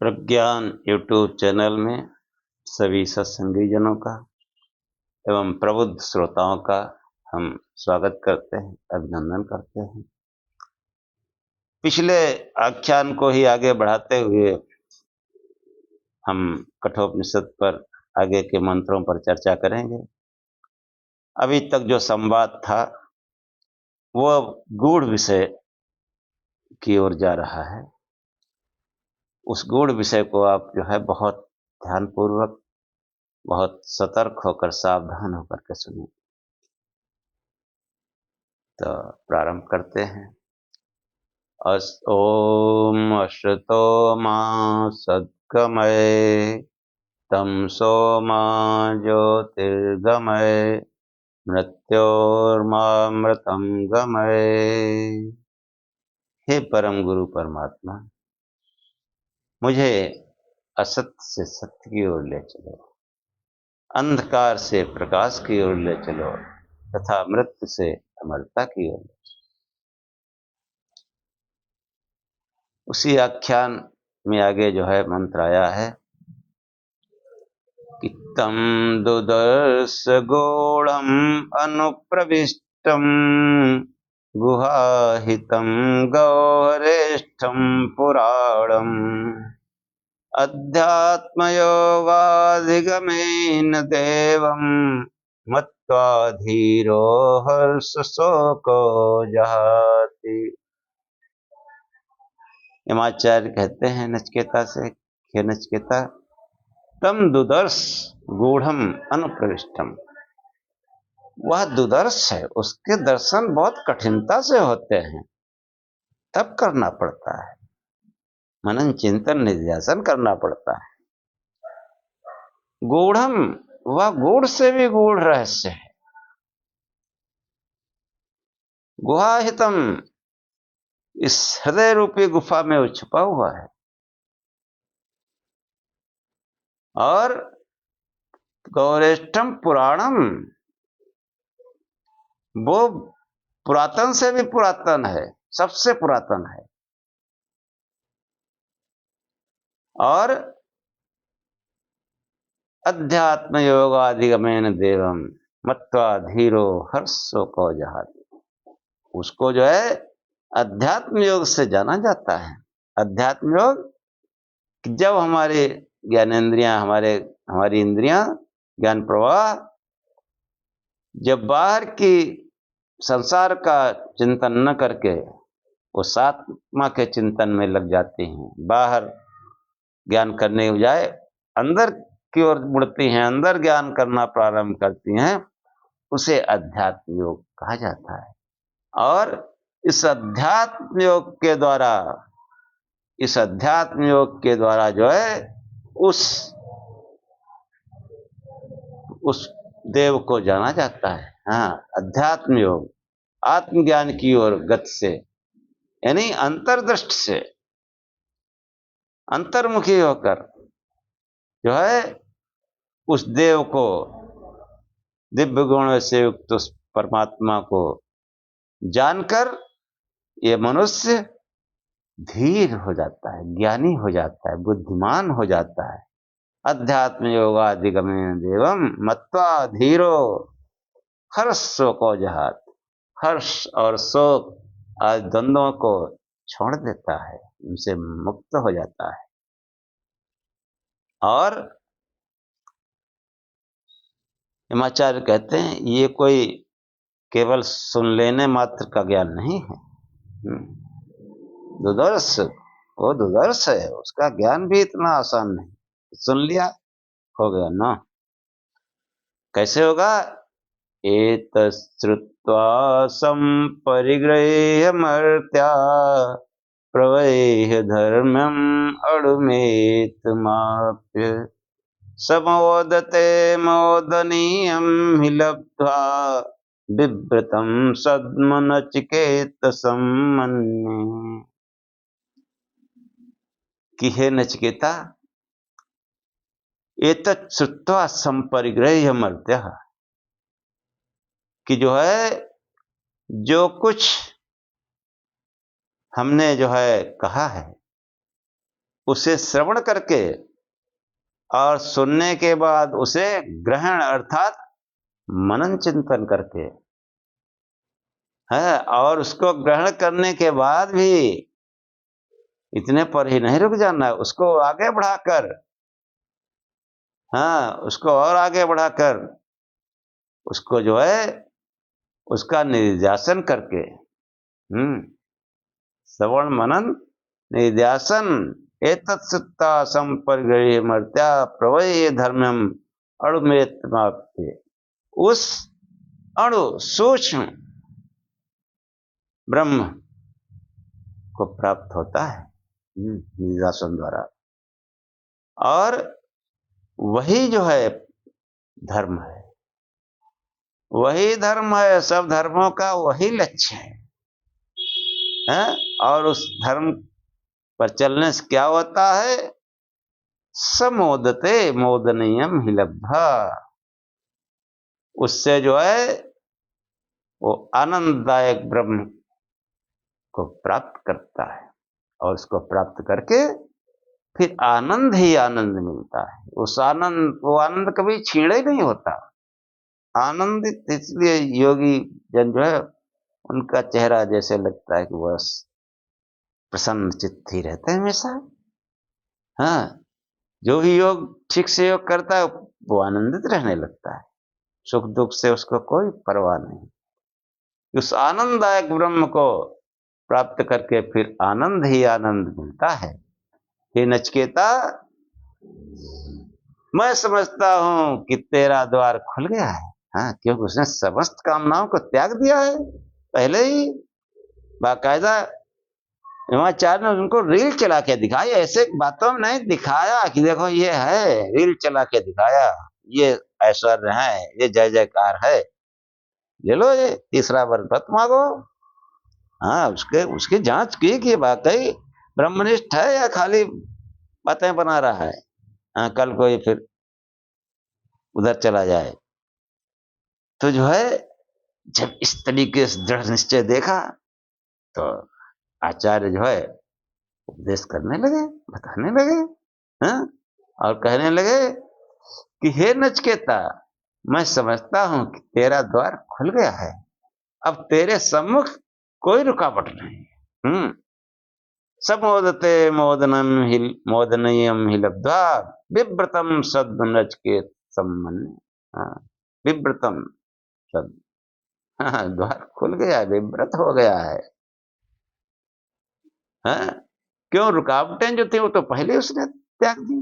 प्रज्ञान YouTube channel में सभी सत्संगी जनों का एवं प्रबुद्ध श्रोताओं का हम स्वागत करते हैं, अभिनंदन करते हैं। पिछले आख्यान को ही आगे बढ़ाते हुए हम कठोपनिषद पर आगे के मंत्रों पर चर्चा करेंगे। अभी तक जो संवाद था वो अब गूढ़ विषय की ओर जा रहा है। उस गूढ़ विषय को आप जो है बहुत ध्यानपूर्वक, बहुत सतर्क होकर, सावधान होकर के सुनिए। तो प्रारंभ करते हैं। ओम अश्रुतो मा सद्गमय तमसो मा ज्योतिर्गमय मृत्योर्मामृतं गमय। हे परम गुरु परमात्मा, मुझे असत्य से सत्य की ओर ले चलो, अंधकार से प्रकाश की ओर ले चलो तथा मृत्यु से अमरता की ओर। उसी आख्यान में आगे जो है मंत्र आया है कि तम दुदर्श गूढ़म अनुप्रविष्टम गुहाहितं गौरेष्ठं पुराणम् अध्यात्मयोगाधिगमेन देवं मत्वा धीरो हर्षशोको जहाति। यमाचार्य कहते हैं नचिकेता से, हे नचिकेता, तम दुदर्श गूढ़म अनुप्रविष्टम, वह दुदर्श है, उसके दर्शन बहुत कठिनता से होते हैं, तब करना पड़ता है, मनन चिंतन निध्यासन करना पड़ता है। गूढ़म, वह गूढ़ से भी गूढ़ रहस्य है। गुहाहितम, इस हृदय रूपी गुफा में वो छुपा हुआ है। और गौरेष्ठम पुराणम, वो पुरातन से भी पुरातन है, सबसे पुरातन है। और अध्यात्म योगाधिगमेन देवम मत्वा धीरो हर्षशोको जहाति। उसको जो है अध्यात्म योग से जाना जाता है। अध्यात्म योग, जब हमारे ज्ञानेंद्रियां, हमारी इंद्रियां, ज्ञान प्रवाह जब बाहर की संसार का चिंतन न करके वो आत्मा के चिंतन में लग जाती हैं, बाहर ज्ञान करने के बजाय अंदर की ओर मुड़ती हैं, अंदर ज्ञान करना प्रारंभ करती हैं, उसे अध्यात्म योग कहा जाता है। और इस अध्यात्म योग के द्वारा जो है उस देव को जाना जाता है। हाँ, अध्यात्म योग, आत्मज्ञान की ओर गति से, यानी अंतर्दृष्टि से, अंतर्मुखी होकर जो है उस देव को, दिव्य गुणों से युक्त उस परमात्मा को जानकर ये मनुष्य धीर हो जाता है, ज्ञानी हो जाता है, बुद्धिमान हो जाता है। अध्यात्म योगाधिगमेन देवम मत्वा धीरो हर्षशोको जहाति। हर्ष और शोक आदि द्वंद्वों को छोड़ देता है, उनसे मुक्त हो जाता है। और हिमाचार्य कहते हैं ये कोई केवल सुन लेने मात्र का ज्ञान नहीं है। दुदर्श, वो दुदर्श है, उसका ज्ञान भी इतना आसान नहीं। सुन लिया हो गया ना। कैसे होगा? एतश्रुत्वा संपरिगृह्य मर्त्या प्रवह्य धर्म्यम् अणुमेतमाप्य समोदते मोदनीयं हि लब्ध्वा बिभ्रतं सद्मनचिकेतसं मन्ये। कि हे नचिकेता, एतत् श्रुत्वा संपरिगृह्य मर्त्यः, कि जो है जो कुछ हमने जो है कहा है, उसे श्रवण करके और सुनने के बाद उसे ग्रहण अर्थात मनन चिंतन करके है, और उसको ग्रहण करने के बाद भी इतने पर ही नहीं रुक जाना है, उसको आगे बढ़ाकर, हाँ, उसको और आगे बढ़ाकर उसको जो है उसका निधिध्यासन करके, श्रवण मनन निध्यासन एतत् सुत्ता संपर्गये मर्त्या प्रवये धर्मम अणुमेत्माप्ते, उस अणु सूक्ष्म ब्रह्म को प्राप्त होता है निध्यासन द्वारा, और वही जो है धर्म है, वही धर्म है, सब धर्मों का वही लक्ष्य है? और उस धर्म पर चलने से क्या होता है? समोदते मोदनीयम हि लब्धा, उससे जो है वो आनंददायक ब्रह्म को प्राप्त करता है, और उसको प्राप्त करके फिर आनंद ही आनंद मिलता है। उस आनंद, वो आनंद कभी छीड़े नहीं होता। आनंदित इसलिए योगी जन जो है उनका चेहरा जैसे लगता है कि बस प्रसन्न चित्त ही रहते हैं हमेशा। हाँ, जो भी योग ठीक से योग करता है वो आनंदित रहने लगता है, सुख दुख से उसको कोई परवाह नहीं। उस आनंददायक ब्रह्म को प्राप्त करके फिर आनंद ही आनंद मिलता है। हे नचिकेता, मैं समझता हूं कि तेरा द्वार खुल गया है। हाँ, क्योंकि उसने समस्त कामनाओं को त्याग दिया है पहले ही। बाकायदा हिमाचार्य ने उनको रील चला के दिखाई, ऐसे बातों में नहीं दिखाया कि देखो ये है, रील चला के दिखाया, ये ऐश्वर्य है, ये जय जयकार है, ले लो ये तीसरा वर मत मांगो। हाँ, उसकी जांच की कि वाकई ब्रह्मनिष्ठ है या खाली बातें बना रहा है। हाँ, कल को ये फिर उधर चला जाए। तो जो है जब इस तरीके से दृढ़ निश्चय देखा तो आचार्य जो है उपदेश करने लगे, बताने लगे, हाँ? और कहने लगे कि हे नचिकेता, मैं समझता हूं कि तेरा द्वार खुल गया है, अब तेरे सम्मुख कोई रुकावट नहीं। समोदते मोदनयम हि लब्ध्वा विव्रतम सद् नचिकेत सम्मन्य। हाँ, विव्रतम सद्, हाँ, द्वार खुल गया है, विव्रत हो गया है। हाँ? क्यों? रुकावटें जो थी वो तो पहले उसने त्याग दी।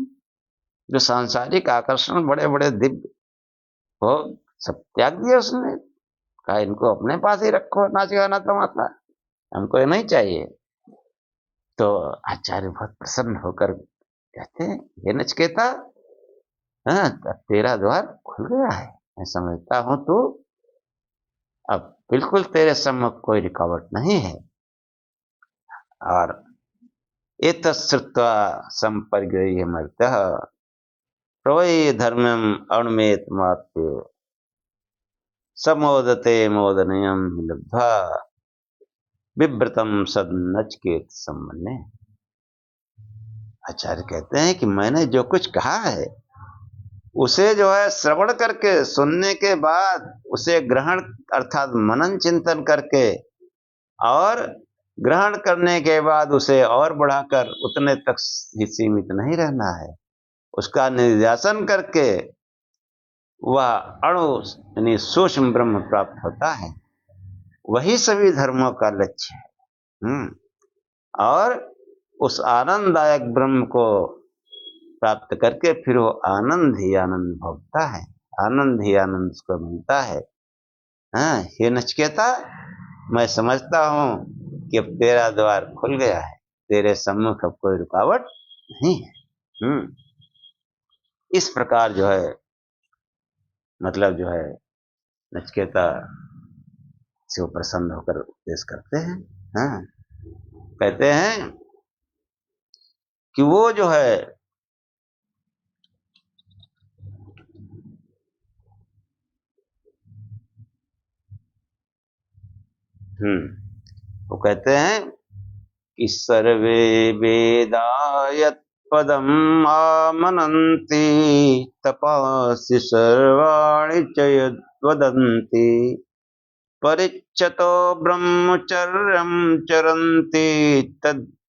जो सांसारिक आकर्षण बड़े बड़े दिव्य हो सब त्याग दिया उसने, कहा इनको अपने पास ही रखो, नाच गाना तमाशा, हमको ये नहीं चाहिए। तो आचार्य बहुत प्रसन्न होकर कहते हैं, ये नचिकेता, हाँ, तेरा द्वार खुल गया है, मैं समझता हूं तू अब बिल्कुल तेरे सम्मुख कोई रुकावट नहीं है। और एतच्छ्रुत्वा संपर्गये मर्त्यः प्रवये धर्मम अणुमेत्माप्य समोदते मोदनयम लब्ध्वा विव्रतम सद् नचिकेत सम्मन्य। आचार्य कहते हैं कि मैंने जो कुछ कहा है उसे जो है श्रवण करके, सुनने के बाद उसे ग्रहण अर्थात मनन चिंतन करके, और ग्रहण करने के बाद उसे और बढ़ाकर उतने तक ही सीमित नहीं रहना है, उसका निध्यासन करके वह अणु यानी सूक्ष्म ब्रह्म प्राप्त होता है। वही सभी धर्मों का लक्ष्य है। और उस आनंददायक ब्रह्म को प्राप्त करके फिर वो आनंद ही आनंद भोगता है, आनंद ही आनंद उसको मिलता है। हाँ, हे नचिकेता, मैं समझता हूं कि अब तेरा द्वार खुल गया है, तेरे सम्मुख अब कोई रुकावट नहीं है। इस प्रकार जो है मतलब जो है नचिकेता से वो प्रसन्न होकर उपदेश करते हैं। हाँ, कहते हैं कि वो जो है वो कहते हैं कि सर्वे वेदा पदम् आमनन्ति तपांसि सर्वाणि च यद्वदन्ति परिच्यतो ब्रह्मचर्यं चरन्ति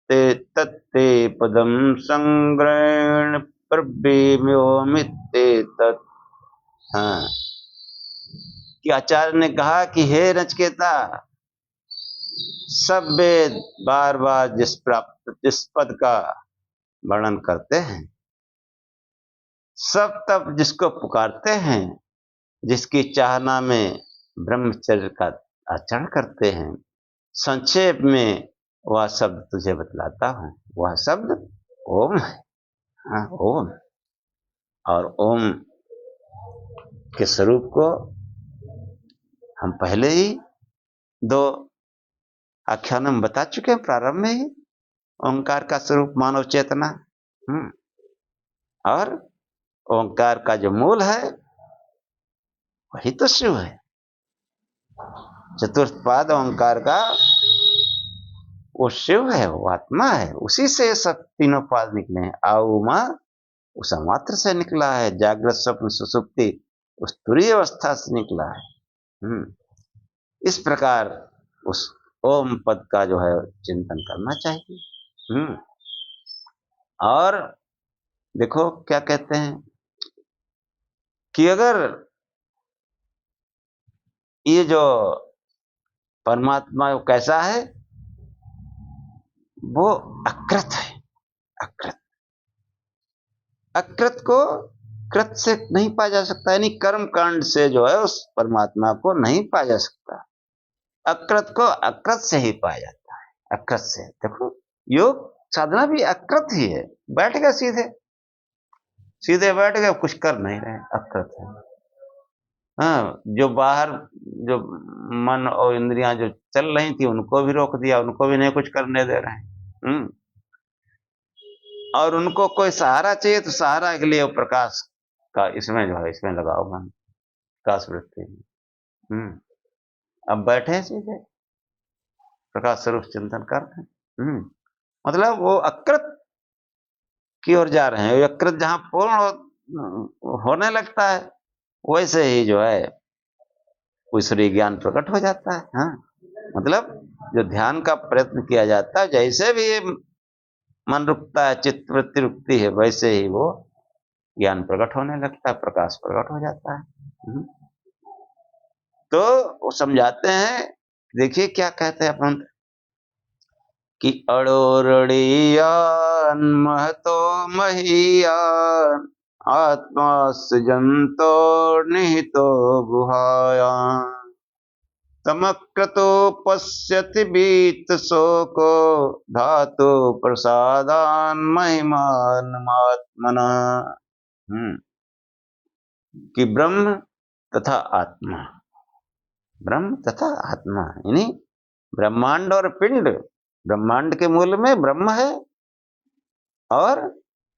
तत्ते पदं संग्रहण प्रव्योमित्येतत्। हाँ, कि आचार्य ने कहा कि हे नचिकेता, सब वेद बार बार जिस पद का वर्णन करते हैं, सब तब जिसको पुकारते हैं, जिसकी चाहना में ब्रह्मचर्य का आचरण करते हैं, संक्षेप में वह शब्द तुझे बतलाता हूं। वह शब्द ओम है। हाँ, ओम। और ओम के स्वरूप को हम पहले ही 2 आख्यानों में बता चुके हैं, प्रारंभ में ही। ओंकार का स्वरूप मानव चेतना, और ओंकार का जो मूल है वही तो शिव है। चतुर्थ पाद ओंकार का वो शिव है, वो आत्मा है। उसी से सब तीनों पाद निकले हैं। आउमा उस मात्र से निकला है, जागृत स्वप्न सुषुप्ति उस तुरीय अवस्था से निकला है। इस प्रकार उस ओम पद का जो है चिंतन करना चाहिए। और देखो क्या कहते हैं कि अगर ये जो परमात्मा कैसा है, वो अकृत है। अकृत, अकृत को कृत से नहीं पाया जा सकता, यानी कर्म कांड से जो है उस परमात्मा को नहीं पाया जा सकता। अकृत को अकृत से ही पाया जाता है, अकृत से। देखो योग साधना भी अकृत ही है। बैठ गए सीधे सीधे बैठ गए, कुछ कर नहीं रहे, अकृत है। हाँ, जो बाहर जो मन और इंद्रियां जो चल रही थी उनको भी रोक दिया, उनको भी नहीं कुछ करने दे रहे हैं। और उनको कोई सहारा चाहिए तो सहारा के लिए वो प्रकाश का इसमें जो है इसमें लगाओ मन, प्रकाश वृत्ति में। अब बैठे सीधे प्रकाश स्वरूप चिंतन कर रहे हैं। मतलब वो अकृत की ओर जा रहे हैं। अकृत जहां पूर्ण होने लगता है वैसे ही जो है ईश्वरीय ज्ञान प्रकट हो जाता है। हाँ, मतलब जो ध्यान का प्रयत्न किया जाता है, जैसे भी मन रुकता है, चित्त वृत्ति रुकती है, वैसे ही वो ज्ञान प्रकट होने लगता है, प्रकाश प्रकट हो जाता है। तो वो समझाते हैं, देखिए क्या कहते हैं अपन कि अड़ोरड़ियान महतो महीयान आत्मा सृजंतो निहितो गुहायान तमक्रतो पश्यति बीत शोको धातु प्रसादान महिमान आत्मना। कि ब्रह्म तथा आत्मा, ब्रह्म तथा आत्मा, यानी ब्रह्मांड और पिंड। ब्रह्मांड के मूल में ब्रह्म है और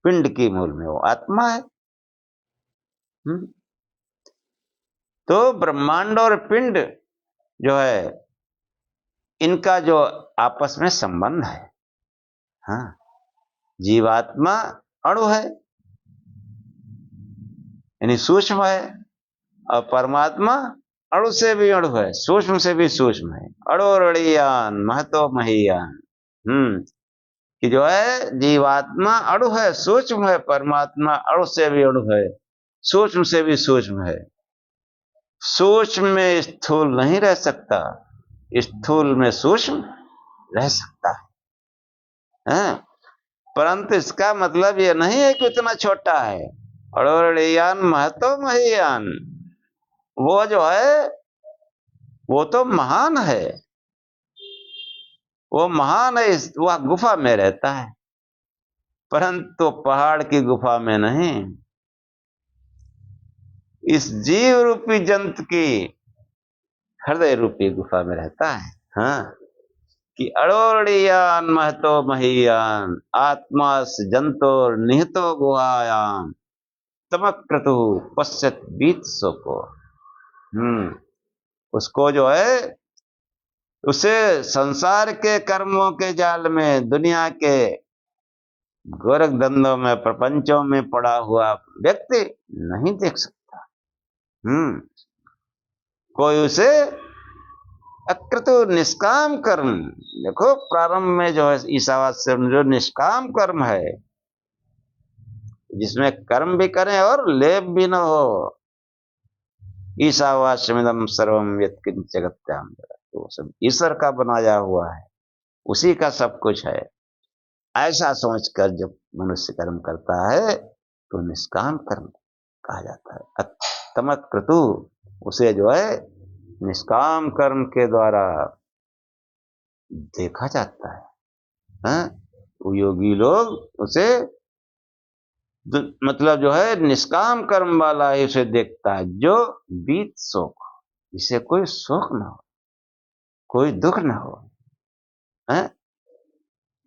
पिंड के मूल में वो आत्मा है। तो ब्रह्मांड और पिंड जो है इनका जो आपस में संबंध है। हाँ, जीवात्मा अणु है यानी सूक्ष्म है, और परमात्मा अणु से भी अणु है, सूक्ष्म से भी सूक्ष्म है। अड़ोरड़ियान महतो महीयान। कि जो है जीवात्मा अणु है, सूक्ष्म है, परमात्मा अणु से भी अणु है, सूक्ष्म से भी सूक्ष्म है। सूक्ष्म में स्थूल नहीं रह सकता, स्थूल में सूक्ष्म रह सकता है। परंतु इसका मतलब यह नहीं है कि उतना छोटा है। अड़ोरड़ियान महतो महीयान, वो जो है वो तो महान है, वो महान है, वह गुफा में रहता है, परंतु पहाड़ की गुफा में नहीं, इस जीव रूपी जंतु की हृदय रूपी गुफा में रहता है। हाँ, कि अड़ोरड़ियान महतो महीयान आत्मा जंतोर निहितो गुहायाम तमक्रतु पश्यत बीत शोको। उसको जो है उसे संसार के कर्मों के जाल में, दुनिया के गोरख धंधों में, प्रपंचों में पड़ा हुआ व्यक्ति नहीं देख सकता। कोई उसे अकृतो निष्काम कर्म, देखो प्रारंभ में जो है ईसावाद से जो निष्काम कर्म है, जिसमें कर्म भी करें और लेप भी न हो, ईशावास्यमिदं सर्वं यत्किंच जगत्याम, तो सब ईश्वर का बनाया हुआ है, उसी का सब कुछ है। ऐसा सोचकर जब मनुष्य कर्म करता है तो निष्काम कर्म कहा जाता है। अतमत क्रतु, उसे जो है निष्काम कर्म के द्वारा देखा जाता है। वो योगी लोग उसे मतलब जो है निष्काम कर्म वाला ही उसे देखता है, जो बीत शोक, जिसे कोई शोक ना हो, कोई दुख ना हो।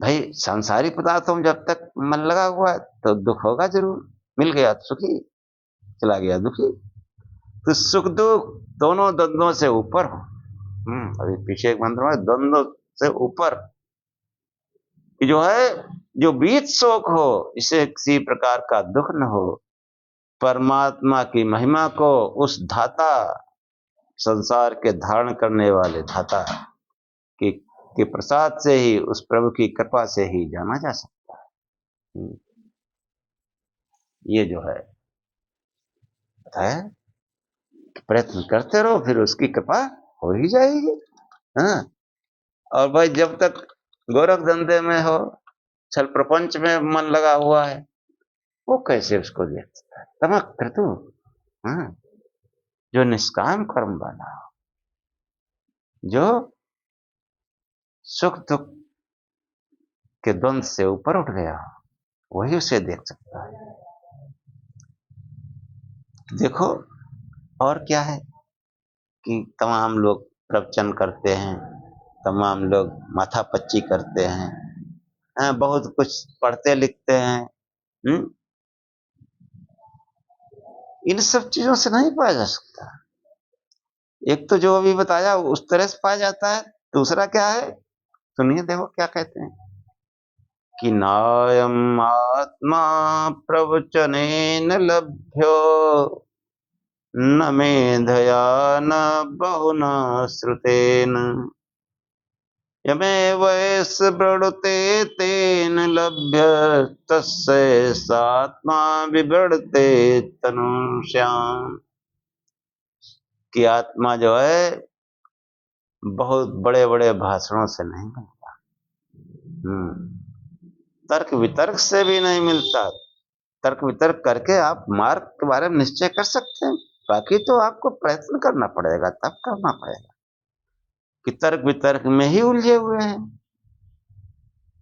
भाई सांसारिक पदार्थों में जब तक मन लगा हुआ है तो दुख होगा जरूर, मिल गया तो सुखी, चला गया दुखी। तो सुख दुख दोनों द्वंद्वों से ऊपर हो। अभी पीछे एक मंत्र में द्वंद्व से ऊपर जो है, जो बीत शोक हो, इसे किसी प्रकार का दुख न हो। परमात्मा की महिमा को उस धाता, संसार के धारण करने वाले धाता के प्रसाद से ही, उस प्रभु की कृपा से ही जाना जा सकता है। ये जो है प्रयत्न करते रहो, फिर उसकी कृपा हो ही जाएगी। और भाई जब तक गोरख धंधे में हो, छल प्रपंच में मन लगा हुआ है, वो कैसे उसको देख सकता है? तमक क्रतु, जो निष्काम कर्म वाला हो, जो सुख दुख के द्वंद से ऊपर उठ गया हो, वही उसे देख सकता है। देखो और क्या है कि तमाम लोग प्रवचन करते हैं, तमाम लोग माथापच्ची करते हैं, बहुत कुछ पढ़ते लिखते हैं। इन सब चीजों से नहीं पाया जा सकता। एक तो जो अभी बताया उस तरह से पाया जाता है, दूसरा क्या है सुनिए, देखो क्या कहते हैं कि नायम आत्मा प्रवचनेन लभ्यो न मेधया न बहुना श्रुतेन यमेवैष वृणुते तेन लभ्य तस्य सात्मा विवृणुते तनुष्याम्। कि आत्मा जो है बहुत बड़े बड़े भाषणों से नहीं मिलता, तर्क वितर्क से भी नहीं मिलता। तर्क वितर्क करके आप मार्ग के बारे में निश्चय कर सकते हैं, बाकी तो आपको प्रयत्न करना पड़ेगा, तब करना पड़ेगा। कि तर्क वितर्क में ही उलझे हुए हैं।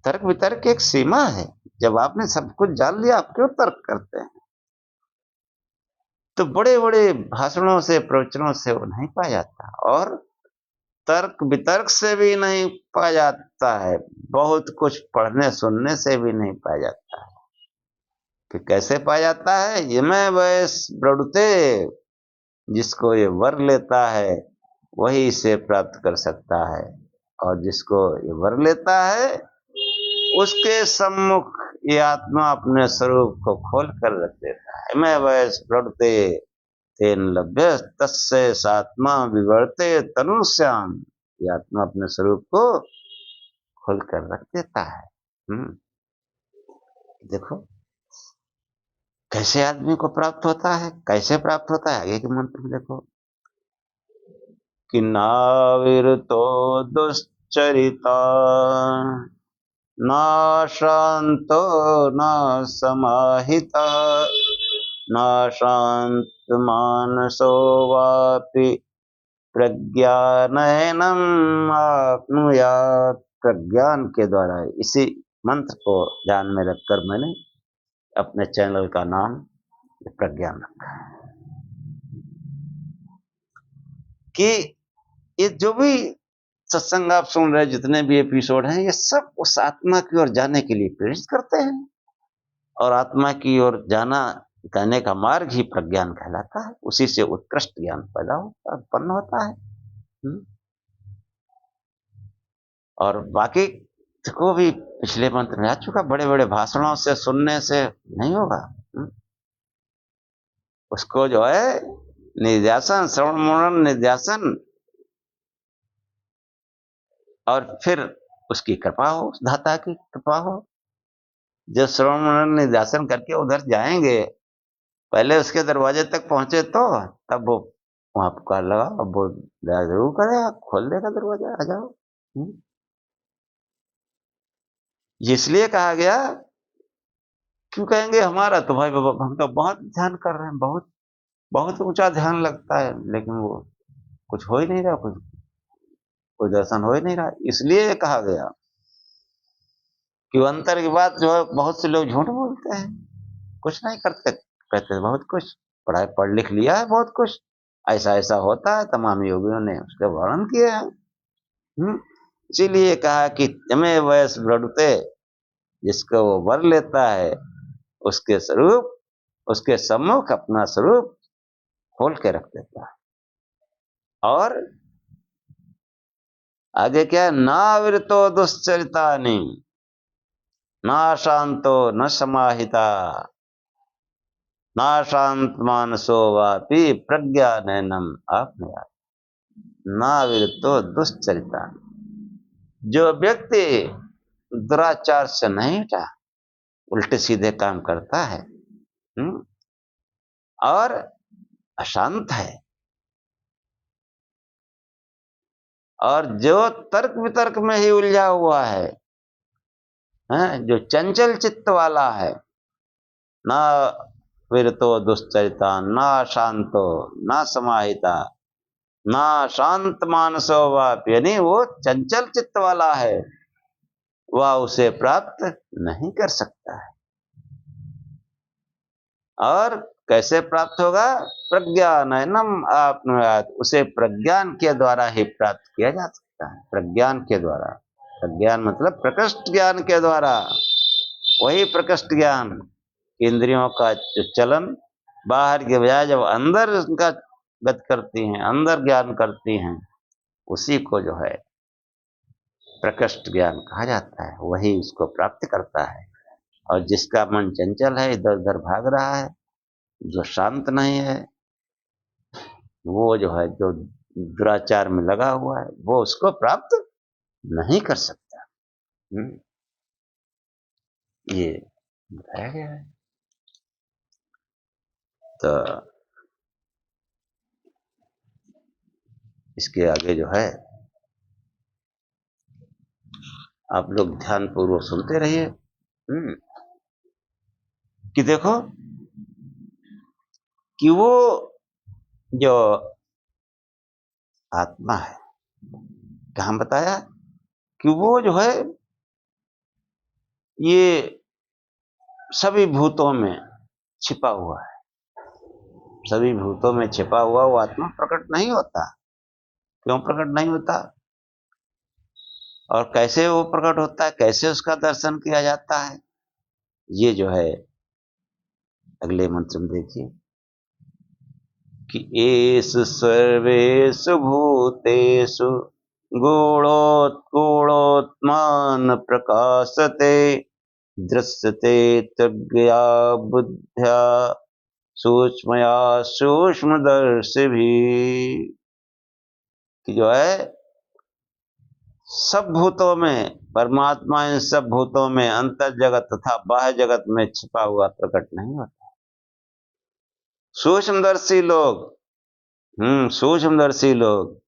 तर्क वितर्क एक सीमा है, जब आपने सब कुछ जान लिया आप क्यों तर्क करते हैं? तो बड़े बड़े भाषणों से, प्रवचनों से वो नहीं पाया जाता, और तर्क वितर्क से भी नहीं पाया जाता है, बहुत कुछ पढ़ने सुनने से भी नहीं पाया जाता है। कि कैसे पाया जाता है? ये मैं वैस ब्रड़ते, जिसको ये वर लेता है वही इसे प्राप्त कर सकता है, और जिसको ये वर लेता है उसके सम्मुख ये आत्मा अपने स्वरूप को खोल कर रख देता है। मैं वैस ब्रड़ते तेन लभ्य तस्य सात्मा विवर्ते तनुष्याम। ये आत्मा अपने स्वरूप को खोल कर रख देता है। देखो कैसे आदमी को प्राप्त होता है, कैसे प्राप्त होता है, आगे के मंत्र में देखो कि नाविरतो दुश्चरिता न शांतो न समाहिता न शांत मानसो वापि प्रज्ञानयनम आप्नुयात्। प्रज्ञान के द्वारा, इसी मंत्र को ध्यान में रखकर मैंने अपने चैनल का नाम प्रज्ञान रखा है। कि ये जो भी सत्संग आप सुन रहे, जितने भी एपिसोड हैं, ये सब उस आत्मा की ओर जाने के लिए प्रेरित करते हैं, और आत्मा की ओर जाने का मार्ग ही प्रज्ञान कहलाता है। उसी से उत्कृष्ट ज्ञान पैदा होता, उत्पन्न होता है। और बाकी को भी पिछले मंत्र में आ चुका, बड़े बड़े भाषणों से सुनने से नहीं होगा। उसको जो है निध्यासन, श्रवण मनन निध्यासन, और फिर उसकी कृपा हो, उस धाता की कृपा हो। जो श्रवण मनन निध्यासन करके उधर जाएंगे, पहले उसके दरवाजे तक पहुंचे तो तब वो वहां पुकार लगा, अब वो जरूर करेगा, खोल देगा दरवाजा, आ जाओ। इसलिए कहा गया, क्यों कहेंगे हमारा तो भाई बाबा, हम तो बहुत ध्यान कर रहे हैं, बहुत बहुत ऊंचा ध्यान लगता है, लेकिन वो कुछ हो ही नहीं रहा, कुछ कोई दर्शन हो ही नहीं रहा। इसलिए कहा गया कि अंतर की बात जो है, बहुत से लोग झूठ बोलते हैं, कुछ नहीं करते, कहते हैं बहुत कुछ पढ़ाई, पढ़ लिख लिया है बहुत कुछ, ऐसा ऐसा होता है, तमाम योगियों ने उसके वर्णन किए हैं। इसीलिए कहा कि जमे वयस बढ़ते, जिसको वो वर लेता है, उसके स्वरूप, उसके सम्मुख अपना स्वरूप खोल के रख देता है। और आगे क्या, नावृतो दुश्चरितानि, ना शांतो न समाहिता, ना शांत मानसो वापि प्रज्ञानैनम आपनुयात्। नावृतो दुश्चरिता, जो व्यक्ति दुराचार से नहीं हटा, उल्टे सीधे काम करता है, और अशांत है, और जो तर्क वितर्क में ही उलझा हुआ है, जो चंचल चित्त वाला है, ना विरतो दुश्चरिता, ना शांतो, ना समाहिता, ना शांत मानसो वाप, यानी वो चंचल चित्त वाला है, वह उसे प्राप्त नहीं कर सकता है। और कैसे प्राप्त होगा, प्रज्ञानैनम आपनुयात्, उसे प्रज्ञान के द्वारा ही प्राप्त किया जा सकता है, प्रज्ञान के द्वारा। प्रज्ञान मतलब प्रकृष्ट ज्ञान के द्वारा, वही प्रकृष्ट ज्ञान, इंद्रियों का जो चलन बाहर के बजाय जब अंदर उनका गत करती हैं, अंदर ज्ञान करती हैं, उसी को जो है प्रकृष्ट ज्ञान कहा जाता है, वही उसको प्राप्त करता है। और जिसका मन चंचल है, इधर उधर भाग रहा है, जो शांत नहीं है, वो जो है जो दुराचार में लगा हुआ है, वो उसको प्राप्त नहीं कर सकता। ये बताया गया है। तो इसके आगे जो है आप लोग ध्यान पूर्वक सुनते रहिए। कि देखो कि वो जो आत्मा है, कहाँ बताया कि वो जो है ये सभी भूतों में छिपा हुआ है, सभी भूतों में छिपा हुआ वो आत्मा प्रकट नहीं होता। क्यों प्रकट नहीं होता, और कैसे वो प्रकट होता है, कैसे उसका दर्शन किया जाता है, ये जो है अगले मंत्र में देखिए कि एषु सर्वेषु भूतेषु गूढ़ोत्मान प्रकाशते, दृश्यते तज्ञया बुद्ध्या सूक्ष्मया सूक्ष्मदर्शिभिः। कि जो है सब भूतों में परमात्मा, इन सब भूतों में अंतर जगत तथा बाह्य जगत में छिपा हुआ प्रकट नहीं होता। सूक्ष्मदर्शी लोग, सूक्ष्मदर्शी लोग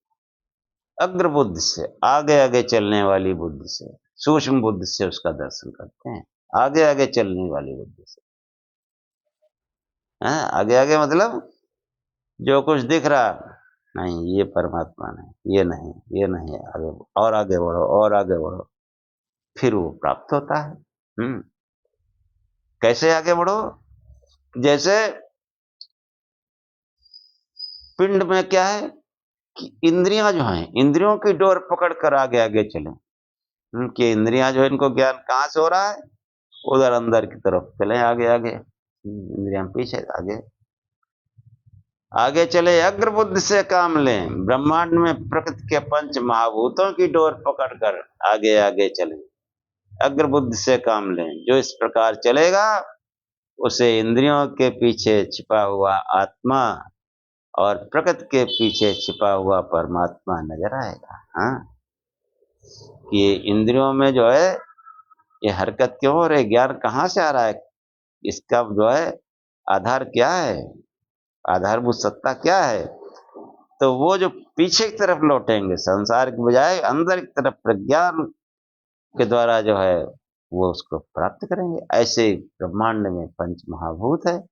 अग्र बुद्धि से, आगे आगे चलने वाली बुद्धि से, सूक्ष्म बुद्धि से उसका दर्शन करते हैं, आगे आगे चलने वाली बुद्धि से। आगे आगे मतलब जो कुछ दिख रहा, नहीं ये परमात्मा नहीं, ये नहीं, ये नहीं, आगे और आगे बढ़ो और आगे बढ़ो, फिर वो प्राप्त होता है। कैसे आगे बढ़ो, जैसे पिंड में क्या है कि इंद्रियां जो हैं, इंद्रियों की डोर पकड़ कर आगे आगे चले, कि इंद्रियां जो है, इनको ज्ञान कहाँ से हो रहा है, उधर अंदर की तरफ चले, आगे आगे, इंद्रियां पीछे, आगे आगे चले, अग्र बुद्धि से काम लें, ब्रह्मांड में प्रकृति के पंच महाभूतों की डोर पकड़कर आगे आगे चले, अग्रबुद्धि से काम लें। जो इस प्रकार चलेगा उसे इंद्रियों के पीछे छिपा हुआ आत्मा और प्रकृति के पीछे छिपा हुआ परमात्मा नजर आएगा। हाँ, कि इंद्रियों में जो है ये हरकत क्यों हो रही, ज्ञान कहाँ से आ रहा है, इसका जो है आधार क्या है, आधारभूत सत्ता क्या है। तो वो जो पीछे की तरफ लौटेंगे, संसार के बजाय अंदर की तरफ प्रज्ञान के द्वारा जो है वो उसको प्राप्त करेंगे। ऐसे ब्रह्मांड में पंच महाभूत है,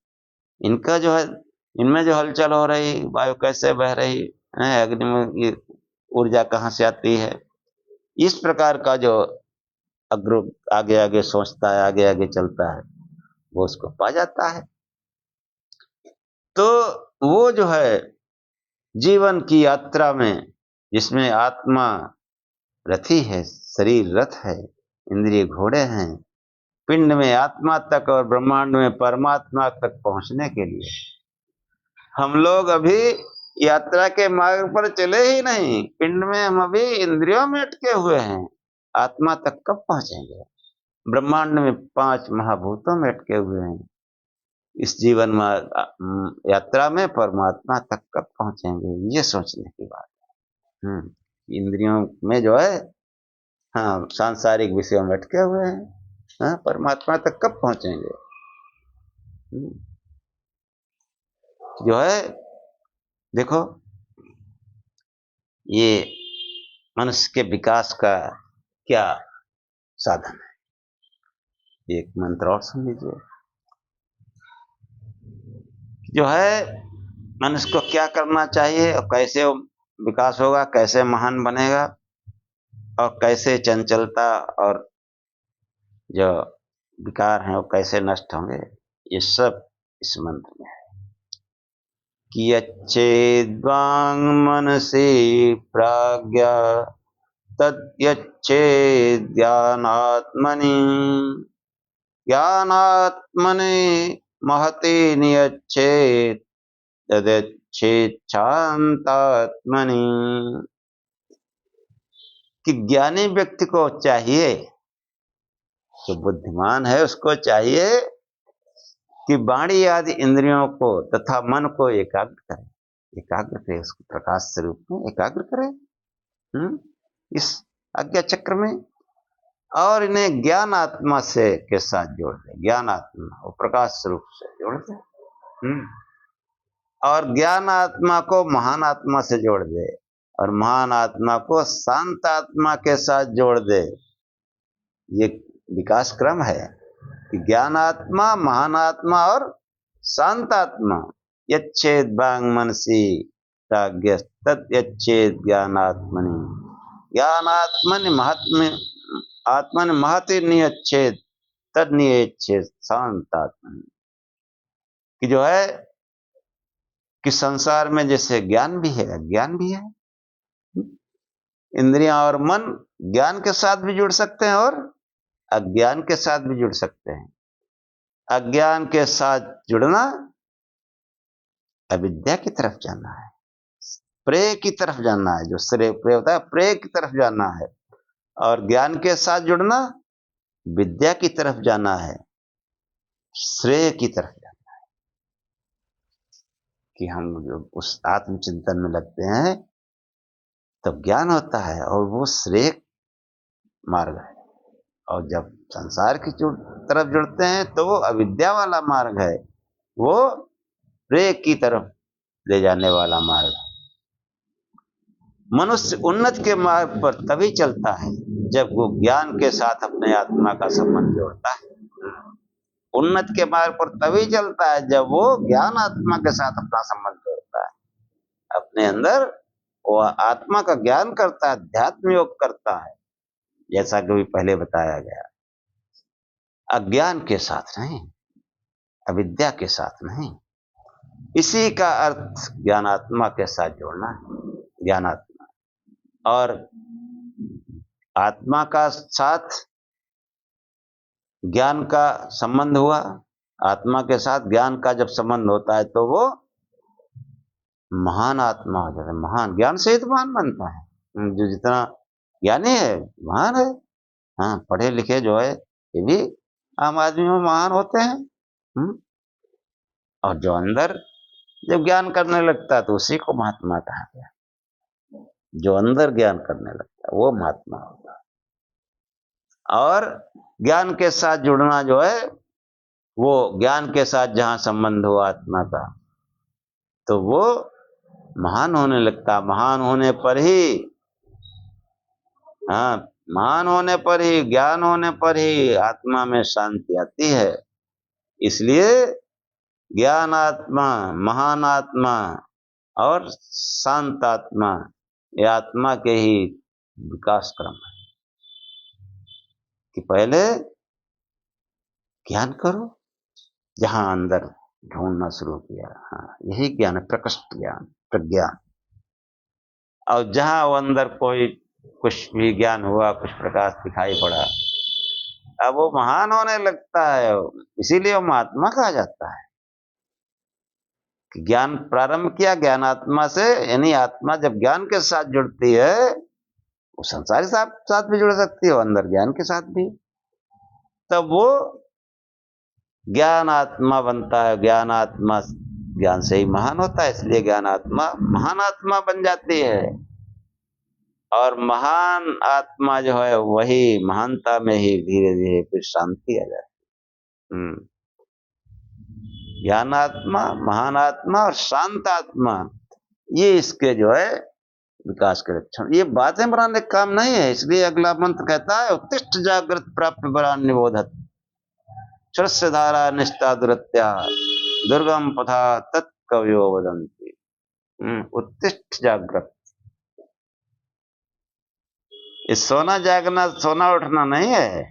इनका जो है, इनमें जो हलचल हो रही, वायु कैसे बह रही है, अग्नि में ये ऊर्जा कहाँ से आती है, इस प्रकार का जो अग्र आगे आगे सोचता है, आगे आगे चलता है, वो उसको पा जाता है। तो वो जो है जीवन की यात्रा में, जिसमें आत्मा रथी है, शरीर रथ है, इंद्रिय घोड़े हैं, पिंड में आत्मा तक और ब्रह्मांड में परमात्मा तक पहुंचने के लिए हम लोग अभी यात्रा के मार्ग पर चले ही नहीं। पिंड में हम अभी इंद्रियों में अटके हुए हैं, आत्मा तक कब पहुंचेंगे। ब्रह्मांड में 5 महाभूतों में अटके हुए हैं, इस जीवन में यात्रा में परमात्मा तक कब पहुंचेंगे, ये सोचने की बात है। इंद्रियों में जो है, हाँ, सांसारिक विषयों में अटके हुए हैं, हाँ, परमात्मा तक कब पहुंचेंगे। जो है देखो, ये मनुष्य के विकास का क्या साधन है। एक मंत्र और सुन लीजिए। जो है मनुष्य को क्या करना चाहिए और कैसे विकास होगा, कैसे महान बनेगा और कैसे चंचलता और जो विकार हैं वो कैसे नष्ट होंगे, ये सब इस मंत्र में है। कि अच्छेद्वांग मनसि प्राज्ञा तद्यच्छेद ज्ञानात्मनि, ज्ञानात्मनि महति नियच्छेद तद्यच्छेद शांतात्मनि। कि ज्ञानी व्यक्ति को चाहिए, जो बुद्धिमान है उसको चाहिए कि वाणी आदि इंद्रियों को तथा मन को एकाग्र करे, उसको प्रकाश स्वरूप में एकाग्र करे इस आज्ञा चक्र में, और इन्हें ज्ञान आत्मा से के साथ जोड़ दे। ज्ञान आत्मा और प्रकाश स्वरूप से जोड़ दे, और ज्ञान आत्मा को महान आत्मा से जोड़ दे, और महान आत्मा को शांत आत्मा के साथ जोड़ दे। ये विकास क्रम है कि ज्ञान आत्मा, महान आत्मा और शांत आत्मा। यच्छेद वांग मनसि प्राज्ञ तद्यच्छेद ज्ञानात्मनि, ज्ञानात्मनि महात्म्य आत्मन महति नियच्छेद तद नियच्छेद शांत आत्मनि। कि जो है कि संसार में जैसे ज्ञान भी है, अज्ञान भी है। इंद्रियां और मन ज्ञान के साथ भी जुड़ सकते हैं और अज्ञान के साथ भी जुड़ सकते हैं। अज्ञान के साथ जुड़ना अविद्या की तरफ जाना है, प्रेय की तरफ जाना है, जो श्रेय प्रेय होता है, प्रेय की तरफ जाना है। और ज्ञान के साथ जुड़ना विद्या की तरफ जाना है, श्रेय की तरफ जाना है। कि हम जो उस आत्मचिंतन में लगते हैं तब ज्ञान होता है और वो श्रेय मार्ग है, और जब संसार की तरफ जुड़ते हैं तो वो अविद्या वाला मार्ग है, वो प्रेय की तरफ ले जाने वाला मार्ग है। मनुष्य उन्नत के मार्ग पर तभी चलता है जब वो ज्ञान के साथ अपने आत्मा का संबंध जोड़ता है। उन्नत के मार्ग पर तभी चलता है जब वो ज्ञान आत्मा के साथ अपना संबंध जोड़ता है, अपने अंदर वो आत्मा का ज्ञान करता है, अध्यात्म योग करता है, जैसा कि पहले बताया गया। अज्ञान के साथ नहीं, अविद्या के साथ नहीं। इसी का अर्थ ज्ञानात्मा के साथ जोड़ना है। ज्ञानात्मा और आत्मा का साथ ज्ञान का संबंध हुआ, आत्मा के साथ ज्ञान का जब संबंध होता है तो वो महान आत्मा हो जाता है। महान ज्ञान से ही तो महान बनता है, जो जितना ज्ञानी है महान है। हाँ, पढ़े लिखे जो है ये भी आम आदमी में महान होते हैं। और जो अंदर जब ज्ञान करने लगता है तो उसी को महात्मा कहा गया। जो अंदर ज्ञान करने लगता है वो महात्मा होता है। और ज्ञान के साथ जुड़ना जो है, वो ज्ञान के साथ जहां संबंध हुआ आत्मा का, तो वो महान होने लगता। महान होने पर ही, हाँ, महान होने पर ही, ज्ञान होने पर ही आत्मा में शांति आती है। इसलिए ज्ञान आत्मा, महान आत्मा और शांत आत्मा, ये आत्मा के ही विकास क्रम है कि पहले ज्ञान करो, जहां अंदर ढूंढना शुरू किया, हाँ, यही ज्ञान है, प्रकृष्ट ज्ञान, प्रज्ञान। और जहां वो अंदर कोई कुछ भी ज्ञान हुआ, कुछ प्रकाश दिखाई पड़ा, अब वो महान होने लगता है। इसीलिए वो महात्मा कहा जाता है कि ज्ञान प्रारंभ किया ज्ञान आत्मा से, यानी आत्मा जब ज्ञान के साथ जुड़ती है, वो संसार के साथ भी जुड़ सकती है, अंदर ज्ञान के साथ भी, तब वो ज्ञान आत्मा बनता है। ज्ञान आत्मा ज्ञान से ही महान होता है, इसलिए ज्ञान आत्मा महान आत्मा बन जाती है। और महान आत्मा जो है वही महानता में ही धीरे धीरे फिर शांति आ जाती है। ज्ञान आत्मा, महान आत्मा और शांत आत्मा, ये इसके जो है विकास के लक्षण। ये बातें बनाने का काम नहीं है। इसलिए अगला मंत्र कहता है, उत्तिष्ठ जागृत प्राप्त बरान निबोधत श्रस्य धारा निष्ठा दुरत्या दुर्गम पथा तत्कवयो वदन्ति। उत्तिष्ठ जागृत, इस सोना जागना, सोना उठना नहीं है।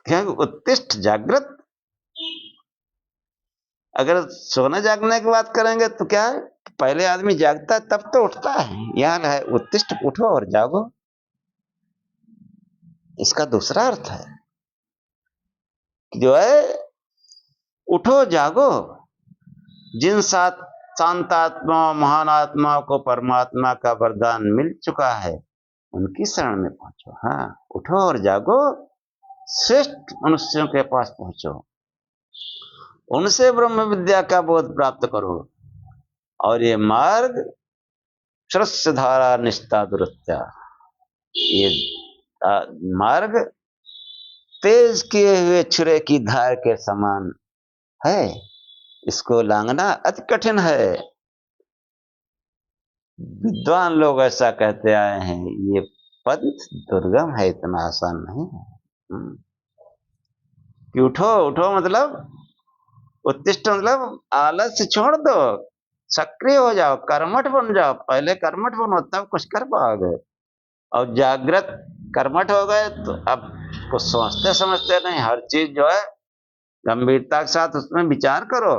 क्योंकि उत्तिष्ठ जागृत, अगर सोना जागने की बात करेंगे तो क्या है, पहले आदमी जागता है तब तो उठता है। यहां है उत्तिष्ठ, उठो और जागो, इसका दूसरा अर्थ है कि जो है उठो जागो। जिन शांत आत्मा, महान आत्मा को परमात्मा का वरदान मिल चुका है, उनकी शरण में पहुंचो। हाँ, उठो और जागो, श्रेष्ठ मनुष्यों के पास पहुंचो, उनसे ब्रह्म विद्या का बोध प्राप्त करो। और ये मार्ग श्रस्य धारा निष्ठा दुरत्या, ये मार्ग तेज किए हुए छुरे की धार के समान है, इसको लांघना अति कठिन है। विद्वान लोग ऐसा कहते आए हैं, ये पंथ दुर्गम है, इतना आसान नहीं है। कि उठो, उठो मतलब उत्तिष्ठ मतलब आलस्य छोड़ दो, सक्रिय हो जाओ, कर्मठ बन जाओ। पहले कर्मठ बनो तब कुछ कर पाओगे। और जागृत कर्मठ हो गए तो अब कुछ सोचते समझते नहीं, हर चीज जो है गंभीरता के साथ उसमें विचार करो।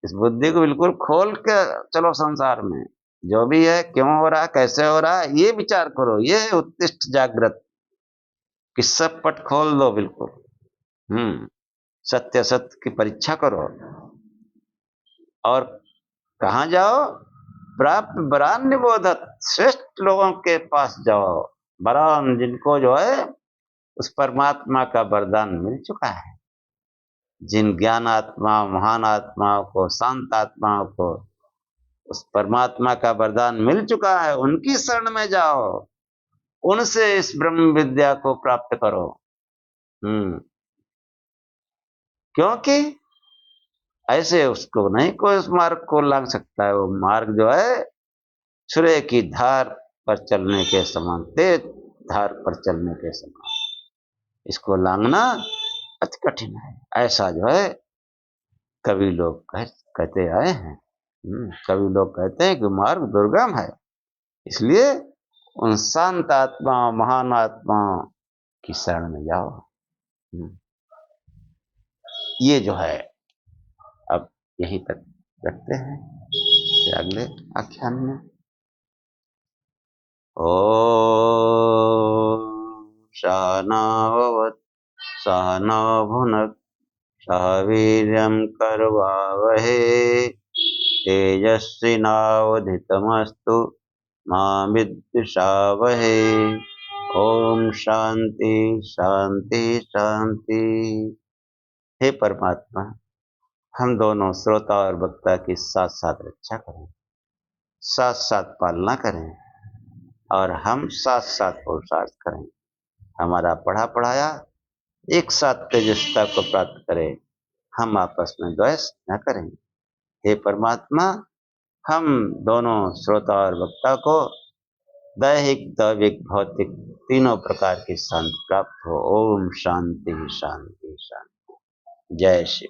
इस बुद्धि को बिल्कुल खोल के चलो, संसार में जो भी है, क्यों हो रहा है, कैसे हो रहा है, ये विचार करो। ये है उत्तिष्ठ जागृत, कि सब पट खोल दो बिल्कुल। सत्य सत्य की परीक्षा करो। और कहां जाओ, प्राप्त बरान निबोधत, श्रेष्ठ लोगों के पास जाओ। बरान, जिनको जो है उस परमात्मा का वरदान मिल चुका है, जिन ज्ञान आत्मा, महान आत्माओं को, शांत आत्माओं को उस परमात्मा का वरदान मिल चुका है, उनकी शरण में जाओ, उनसे इस ब्रह्म विद्या को प्राप्त करो। क्योंकि ऐसे उसको नहीं कोई उस मार्ग को लांघ सकता है। वो मार्ग जो है छुरे की धार पर चलने के समान, तेज धार पर चलने के समान, इसको लांघना अति कठिन है। ऐसा जो है कवि लोग कहते आए हैं। कवि लोग कहते हैं कि मार्ग दुर्गम है, इसलिए उन शांत आत्मा, महान आत्मा की शरण में जाओ। ये जो है अब यहीं तक रखते हैं, फिर अगले आख्यान में। ओम सहना भवतु सहनौ भुनक्तु सह वीर्यं करवावहै तेजस्विनावधीतमस्तु मा विद्विषावहै। ओम शांति शांति शांति। हे परमात्मा, हम दोनों श्रोता और वक्ता की साथ साथ रक्षा करें, साथ साथ पालना करें और हम साथ साथ पुरुषार्थ करें। हमारा पढ़ा पढ़ाया एक साथ तेजस्ता को प्राप्त करें, हम आपस में द्वेष न करें। हे परमात्मा, हम दोनों श्रोता और वक्ता को दैहिक दैविक भौतिक तीनों प्रकार की शांति प्राप्त हो। ओम शांति शांति शांति। जय श्री